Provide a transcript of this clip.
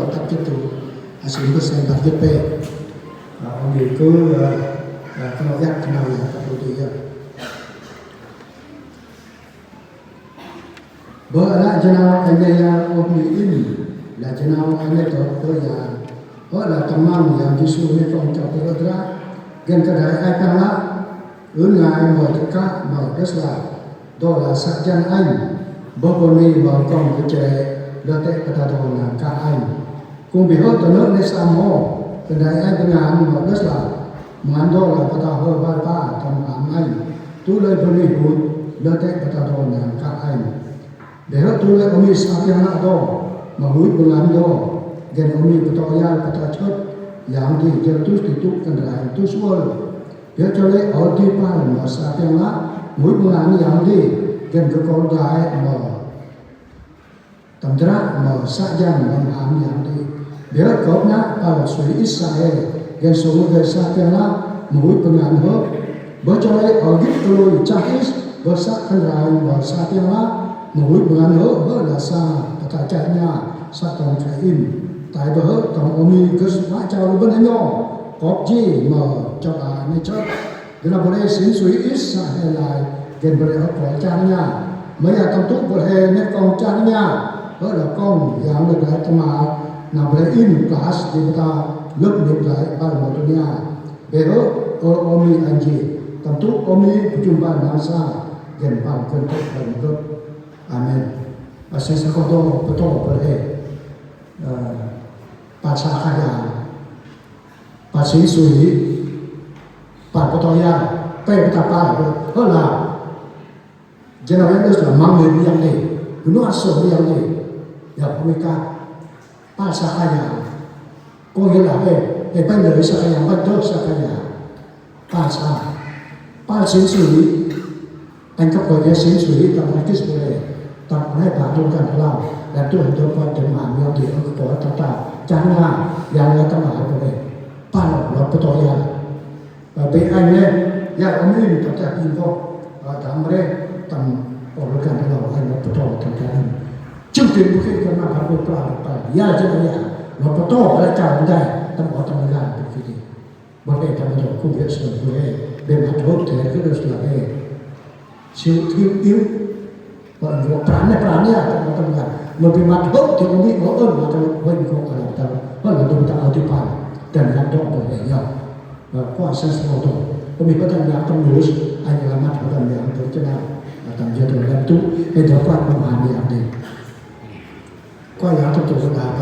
tetap gitu hasil persen target P itu kenal ya seperti ya Bala jenau yang ini là jenau itu ya là tamam yang disuruh trong terutera gen kedai ai pala ngài mở tất cả mở rất đó là sát dân anh bố ni mở con của trẻ đợt tệ của ta thôi là cả anh cùng bị hốt từ nước lên xa mô từ đây anh với ngài mở rất mà anh đó là của ta hơi ba thầm ám anh tú lên bố ni hút đợt tệ của ta thôi là cả anh để hốt tú lên ông đi xa dân nạ đó mà hút bằng anh đó gen ông đi của ta ya của ta chốt yang đi chơi tú thì tú cần lại tú xuôi Biar colek audipan masa pela mui mengalami yang di gen kekodai mo tandra mo sajan mengalami yang di biar kau nak pada suri Israel gen semua desa pela mui penganho bercolek audit telur cahis bersak kendaraan masa pela mui penganho berasa ketacanya satong kain tai ber tong omi kesma jauh benenyo Kopji mở cho bà này chốt Điều là bởi xin suy ít xa hệ lại Gần bởi ở cổ cha nhà Mới là tâm túc bởi hệ nét con cha nhà Đó là con giảm được lại tâm ảo Nào bởi in class Thì người ta lớp được lại Bà là một trong nhà Bởi ở ômi anh chị Tâm túc ômi của chúng ta nằm xa Gần bằng cân thức và một lớp Amen Và sẽ có tô bởi hệ Bà xa khai nhà Bà sĩ suy bà có tòa ya Pê bà bà Đó là General là mang người yang này Nó asal yang này Yang mereka Bà sa kaya Có nghĩa là Bên đời sa kaya Bên đời sa kaya Bà sa Bà sĩ suy Anh cấp gọi sĩ suy Tầm hai kích boleh Tầm hai bà trong gần lao Là tôi hình tôi quan trọng mạng Yang đi ở cổ tạp tạp Chẳng là Yang là tầm hại boleh Pan là betul ya. Baik ane ya kami tak info tamre tam organ kalau ane betul terkait. Cuma mungkin kerana baru pelajari ya jadi ya. Lo betul ada cara anda tam orang lain begitu. Boleh tam betul kubias boleh. Benar betul terkait dengan siu yêu còn peran ya teman-teman. Lebih mantap di ini orang macam orang kau ada orang tu tak ada pan. Dan landok bolehnya kuasa sesuatu kami bertanya penulis alamat bukan yang terkenal tentang jadwal itu dapat memahami yang ini kau yang tentu sudah